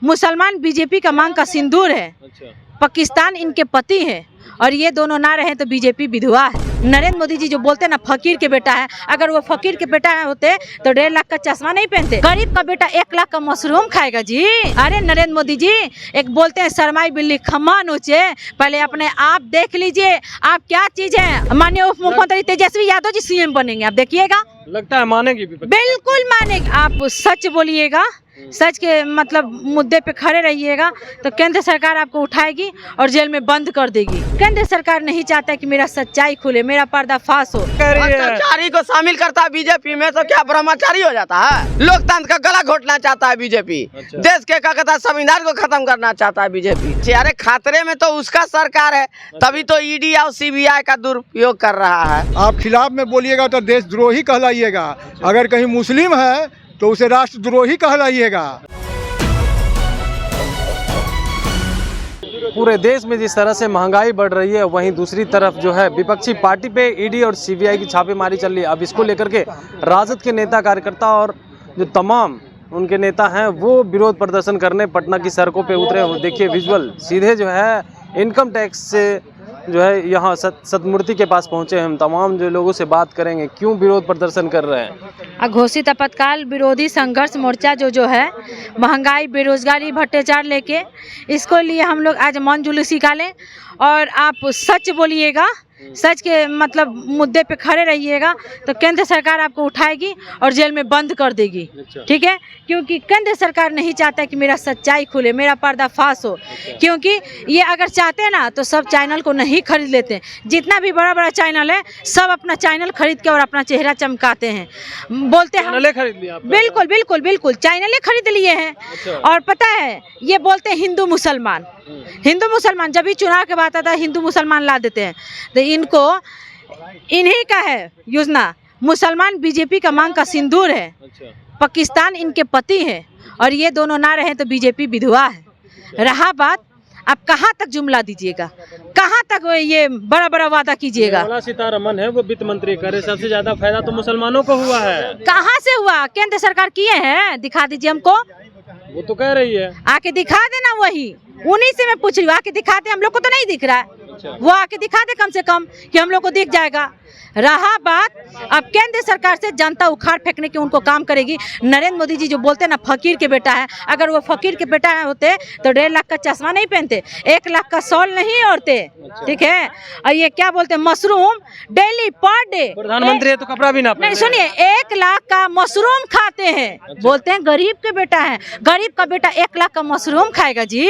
मुसलमान बीजेपी का मांग का सिंदूर है। अच्छा। पाकिस्तान इनके पति है और ये दोनों ना रहे तो बीजेपी विधवा है। नरेंद्र मोदी जी जो बोलते हैं ना फकीर के बेटा है, अगर वो फकीर के बेटा होते तो 1.5 लाख का चश्मा नहीं पहनते। गरीब का बेटा 1 लाख का मशरूम खाएगा जी। अरे नरेंद्र मोदी जी एक बोलते हैं शर्माई बिल्ली खम्मा नोचे, पहले अपने आप देख लीजिए आप क्या चीज है। माननीय उप मुख्यमंत्री तेजस्वी यादव जी सीएम बनेंगे, आप देखिएगा। लगता है मानेगी बिल्कुल मानेगी। आप सच बोलिएगा, सच के मतलब मुद्दे पे खड़े रहिएगा तो केंद्र सरकार आपको उठाएगी और जेल में बंद कर देगी। केंद्र सरकार नहीं चाहता कि मेरा सच्चाई खुले, मेरा पर्दाफाश हो। भ्रष्टाचारी को शामिल करता है बीजेपी में तो क्या ब्रह्मचारी हो जाता है। लोकतंत्र का गला घोटना चाहता है बीजेपी। अच्छा। देश के क्या कहता है संविधान को खत्म करना चाहता है बीजेपी। अरे खतरे में तो उसका सरकार है, तभी तो ईडी और सीबीआई का दुरुपयोग कर रहा है। आप खिलाफ में बोलिएगा तो देशद्रोही कहलाइएगा, अगर कहीं मुस्लिम है तो उसे राष्ट्रद्रोही कहलाइएगा। पूरे देश में जिस तरह से महंगाई बढ़ रही है, वहीं दूसरी तरफ जो है विपक्षी पार्टी पे ईडी और सीबीआई की छापेमारी चल रही है। अब इसको लेकर के राजद के नेता कार्यकर्ता और जो तमाम उनके नेता हैं वो विरोध प्रदर्शन करने पटना की सड़कों पे उतरे। वो देखिए विजुअल सीधे जो है इनकम टैक्स से जो है यहाँ सतमूर्ति के पास पहुँचे। हम तमाम जो लोगों से बात करेंगे क्यों विरोध प्रदर्शन कर रहे हैं। घोषित आपातकाल विरोधी संघर्ष मोर्चा जो है महंगाई बेरोजगारी भ्रष्टाचार लेके, इसको लिए हम लोग आज मौन जुलूस निकालें और आप सच बोलिएगा, सच के मतलब मुद्दे पे खड़े रहिएगा तो केंद्र सरकार आपको उठाएगी और जेल में बंद कर देगी। ठीक है, क्योंकि केंद्र सरकार नहीं चाहता कि मेरा सच्चाई खुले, मेरा पर्दाफाश हो। क्योंकि ये अगर चाहते हैं ना तो सब चैनल को नहीं खरीद लेते। जितना भी बड़ा बड़ा चैनल है सब अपना चैनल खरीद के और अपना चेहरा चमकाते हैं, बोलते हैं चैनलें खरीद लिया। बिल्कुल बिल्कुल बिल्कुल चैनलें खरीद लिए हैं। अच्छा। और पता है ये बोलते हैं हिंदू मुसलमान, हिंदू मुसलमान, जब भी चुनाव के बाद आता है हिंदू मुसलमान ला देते हैं। तो इनको इन्हीं का है योजना। मुसलमान बीजेपी का मांग का सिंदूर है। अच्छा। पाकिस्तान इनके पति है और ये दोनों ना रहे तो बीजेपी विधवा है। रहा बात आप कहाँ तक जुमला दीजिएगा, कहाँ तक ये बड़ा बड़ा वादा कीजिएगा। निर्मला सीतारमण है वो वित्त मंत्री करे, सबसे ज्यादा फायदा तो मुसलमानों को हुआ है। कहाँ से हुआ, केंद्र सरकार किए हैं, दिखा दीजिए हमको। वो तो कह रही है आके दिखा देना, वही उन्हीं से मैं पूछ रही हूँ, आके दिखा दे। हम लोग को तो नहीं दिख रहा है, वो आके दिखा दे कम से कम कि हम लोग को दिख जाएगा। रहा बात अब केंद्र सरकार से जनता उखाड़ फेंकने की उनको काम करेगी। नरेंद्र मोदी जी जो बोलते हैं ना फकीर के बेटा है, अगर वो फकीर के बेटा होते तो 1.5 लाख का चश्मा नहीं पहनते, 1 लाख का शॉल नहीं ओढ़ते। ठीक है, और ये क्या बोलते हैं मशरूम डेली पर डे। प्रधानमंत्री है तो कपड़ा भी ना नहीं, सुनिए 1 लाख का मशरूम खाते हैं। बोलते हैं गरीब के बेटा है, गरीब का बेटा 1 लाख का मशरूम खाएगा जी।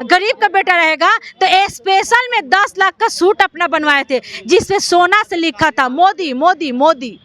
गरीब का बेटा रहेगा तो स्पेशल में 10 लाख का सूट अपना बनवाए थे जिसपे सोना से लिखा था मोदी मोदी मोदी।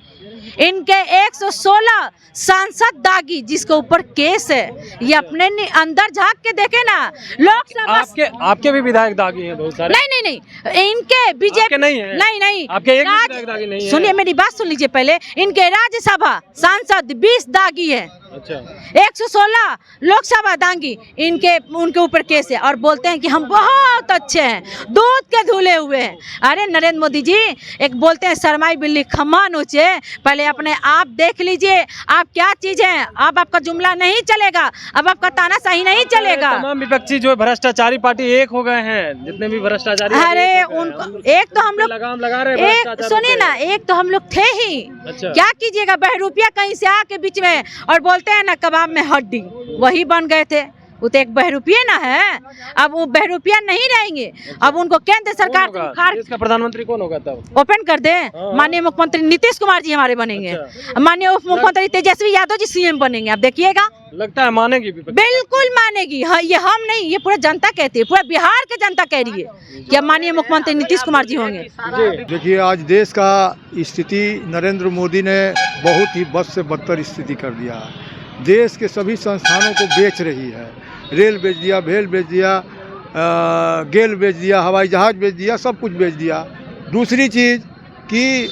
इनके 116 सांसद दागी जिसके ऊपर केस है, ये अपने अंदर झांक के देखे ना। लोकसभा आपके भी विधायक दागी हैं बहुत सारे। नहीं नहीं नहीं, इनके बीजेपी नहीं है। नहीं आपके एक विधायक दागी नहीं है। सुनिए मेरी बात सुन लीजिए पहले। इनके राज्यसभा सांसद 20 दागी है। अच्छा। 116 लोकसभा दागी उनके ऊपर केस है और बोलते हैं कि हम बहुत अच्छे हैं, दूध के धुले हुए हैं। अरे नरेंद्र मोदी जी एक बोलते हैं शर्माई बिल्ली खम्मा नोचे, पहले अपने आप देख लीजिए आप क्या चीज है। अब आपका जुमला नहीं चलेगा, अब आपका तानाशाही नहीं चलेगा। तमाम विपक्षी जो भ्रष्टाचारी पार्टी एक हो गए हैं, जितने भी भ्रष्टाचारी। अरे उनको एक तो हम लोग लगाम लगा रहे हैं। सुनिए ना, एक तो हम लोग थे ही। अच्छा। क्या कीजिएगा, बहरूपिया कहीं से आके बीच में और बोलते हैं ना कबाब में हड्डी, वही बन गए थे। वो तो एक बहरूपिया ना है, अब वो बहरूपिया नहीं रहेंगे। अब उनको केंद्र सरकार देश का प्रधानमंत्री कौन होगा तब? ओपन कर दे। माननीय मुख्यमंत्री नीतीश कुमार जी हमारे बनेंगे। अच्छा। माननीय उप मुख्यमंत्री तेजस्वी यादव जी सीएम बनेंगे, आप देखिएगा। लगता है मानेगी बिल्कुल मानेगी। हाँ, ये हम नहीं, ये पूरा जनता कहती है, पूरा बिहार की जनता कह रही है कि अब माननीय मुख्यमंत्री नीतीश कुमार जी होंगे। देखिए आज देश का स्थिति नरेंद्र मोदी ने बहुत ही बद से बदतर स्थिति कर दिया है। देश के सभी संस्थानों को बेच रही है। रेल बेच दिया, भेल बेच दिया, गेल बेच दिया, हवाई जहाज बेच दिया, सब कुछ बेच दिया। दूसरी चीज़ कि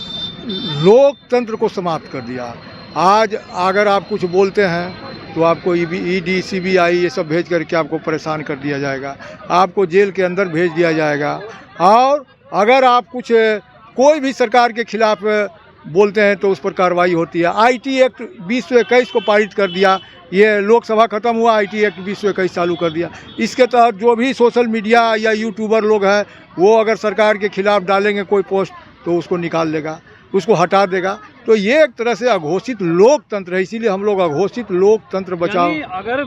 लोकतंत्र को समाप्त कर दिया। आज अगर आप कुछ बोलते हैं तो आपको ईडी सीबीआई ये सब भेज करके आपको परेशान कर दिया जाएगा, आपको जेल के अंदर भेज दिया जाएगा। और अगर आप कुछ कोई भी सरकार के खिलाफ बोलते हैं तो उस पर कार्रवाई होती है। आईटी एक्ट 2021 को पारित कर दिया, ये लोकसभा खत्म हुआ, आईटी एक्ट 2021 चालू कर दिया। इसके तहत जो भी सोशल मीडिया या यूट्यूबर लोग हैं वो अगर सरकार के खिलाफ डालेंगे कोई पोस्ट तो उसको निकाल देगा, उसको हटा देगा। तो ये एक तरह से अघोषित लोकतंत्र है, इसीलिए हम लोग अघोषित लोकतंत्र बचाओ। अगर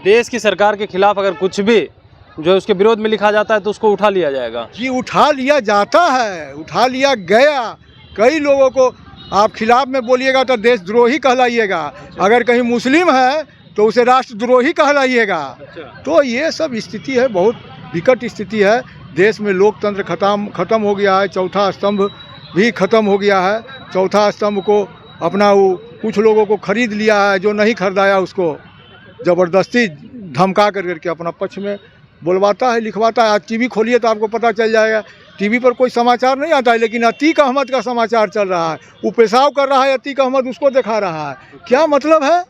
देश की सरकार के खिलाफ अगर कुछ भी जो उसके विरोध में लिखा जाता है तो उसको उठा लिया जाएगा। जी उठा लिया जाता है, उठा लिया गया। कई लोगों को आप खिलाफ में बोलिएगा तो देशद्रोही कहलाइएगा, अगर कहीं मुस्लिम है तो उसे राष्ट्रद्रोही कहलाइएगा। तो ये सब स्थिति है, बहुत विकट स्थिति है। देश में लोकतंत्र खत्म हो गया है, चौथा स्तंभ भी खत्म हो गया है। चौथा स्तंभ को अपना वो कुछ लोगों को खरीद लिया है, जो नहीं खरीदाया उसको ज़बरदस्ती धमका करके अपना पक्ष में बोलवाता है, लिखवाता है। आज टीवी खोलिए तो आपको पता चल जाएगा, टीवी पर कोई समाचार नहीं आता है, लेकिन अतीक अहमद का समाचार चल रहा है। वो पेशाब कर रहा है, अतीक अहमद उसको दिखा रहा है। क्या मतलब है?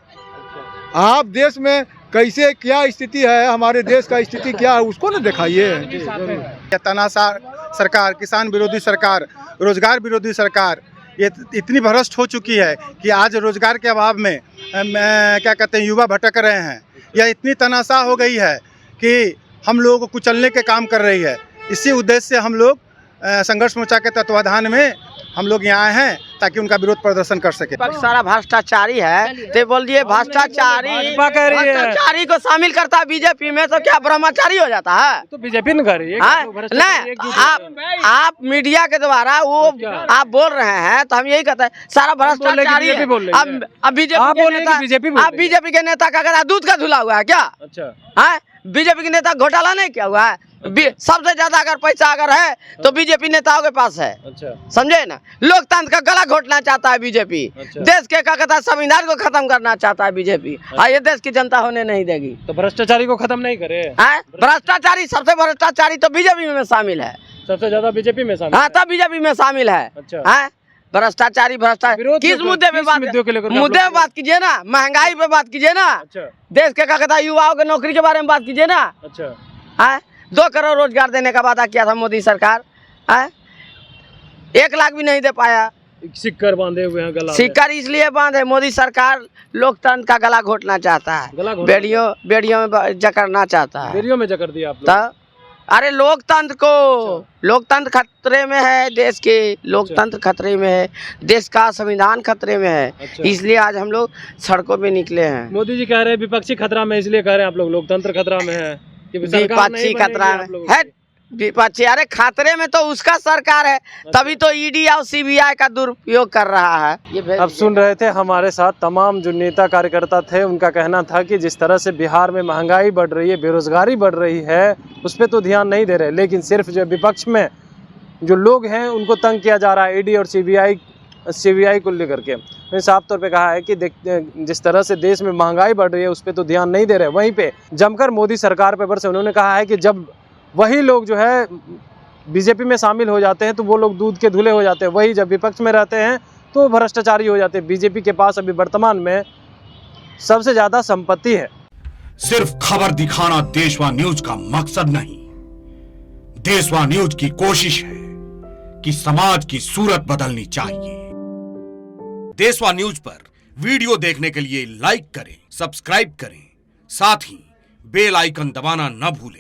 आप देश में कैसे क्या स्थिति है, हमारे देश का स्थिति क्या है, उसको न दिखाइए। तानाशाह सरकार, किसान विरोधी सरकार, रोजगार विरोधी सरकार ये इतनी भ्रष्ट हो चुकी है कि आज रोजगार के अभाव में क्या कहते हैं युवा भटक रहे हैं। यह इतनी तानाशाह हो गई है कि हम लोगों को कुचलने के काम कर रही है। इसी उद्देश्य से हम लोग संघर्ष मोर्चा के तत्वाधान में हम लोग यहाँ आए हैं ताकि उनका विरोध प्रदर्शन कर सके। सारा भ्रष्टाचारी है तो बोल दिए भ्रष्टाचारी को शामिल करता है बीजेपी में, तो क्या ब्रह्मचारी हो जाता है? तो बीजेपी ने करी नहीं, आप मीडिया के द्वारा वो आप बोल रहे हैं तो हम यही कहते हैं सारा भ्रष्टाचारी है। अब बीजेपी के नेता का अगर दूध का धुला हुआ है क्या? अच्छा है, बीजेपी के नेता घोटाला नहीं किया हुआ है? सबसे ज्यादा अगर पैसा अगर है तो बीजेपी नेताओं के पास है। अच्छा समझे ना, लोकतंत्र का गला घोटना चाहता है बीजेपी। अच्छा। देश के क्या कहता है संविधान को खत्म करना चाहता है बीजेपी। अच्छा। ये देश की जनता होने नहीं देगी। तो भ्रष्टाचारी को खत्म नहीं करे? भ्रष्टाचारी, सबसे भ्रष्टाचारी तो बीजेपी में शामिल है, सबसे ज्यादा बीजेपी में शामिल। हाँ, तब बीजेपी में शामिल है। अच्छा। भ्रष्टाचारी किस मुद्दे पे बात कीजिए ना, महंगाई पे बात कीजिए ना। अच्छा। देश के क्या कहता है युवाओं की नौकरी के बारे में बात कीजिए ना। अच्छा है, 2 करोड़ रोजगार देने का वादा किया था मोदी सरकार, है 1 लाख भी नहीं दे पाया। सिक्कर बांधे हुए हैं गला, सिक्कर इसलिए बांधे, मोदी सरकार लोकतंत्र का गला घोटना चाहता है, बेड़ियों में जकड़ना चाहता है। बेड़ियों में जकड़ दिया आप लोग। अरे लोकतंत्र को, लोकतंत्र खतरे में है, देश के लोकतंत्र खतरे में है, देश का संविधान खतरे में है। अच्छा। इसलिए आज हम लोग सड़कों पे निकले हैं। मोदी जी कह रहे हैं विपक्षी खतरा में, इसलिए कह रहे हैं आप लोग लोकतंत्र खतरा में है। विपक्षी खतरा में है, विपक्षी अरे खतरे में तो उसका सरकार है, तभी तो ईडी और सीबीआई का दुरुपयोग कर रहा है। ये अब सुन रहे थे हमारे साथ तमाम जो नेता कार्यकर्ता थे, उनका कहना था कि जिस तरह से बिहार में महंगाई बढ़ रही है, बेरोजगारी बढ़ रही है, उस पर तो ध्यान नहीं दे रहे, लेकिन सिर्फ जो विपक्ष में जो लोग हैं उनको तंग किया जा रहा है ईडी और सीबीआई को लेकर के। साफ तौर पे कहा है कि जिस तरह से देश में महंगाई बढ़ रही है उस पर तो ध्यान नहीं दे रहे। वहीं पे जमकर मोदी सरकार पे बरसे। उन्होंने कहा है कि जब वही लोग जो है बीजेपी में शामिल हो जाते हैं तो वो लोग दूध के धुले हो जाते हैं, वही जब विपक्ष में रहते हैं तो भ्रष्टाचारी हो जाते हैं। बीजेपी के पास अभी वर्तमान में सबसे ज्यादा संपत्ति है। सिर्फ खबर दिखाना देशवा न्यूज का मकसद नहीं, देशवा न्यूज की कोशिश है कि समाज की सूरत बदलनी चाहिए। देशवा न्यूज पर वीडियो देखने के लिए लाइक करें, सब्सक्राइब करें, साथ ही बेल आइकन दबाना न भूलें।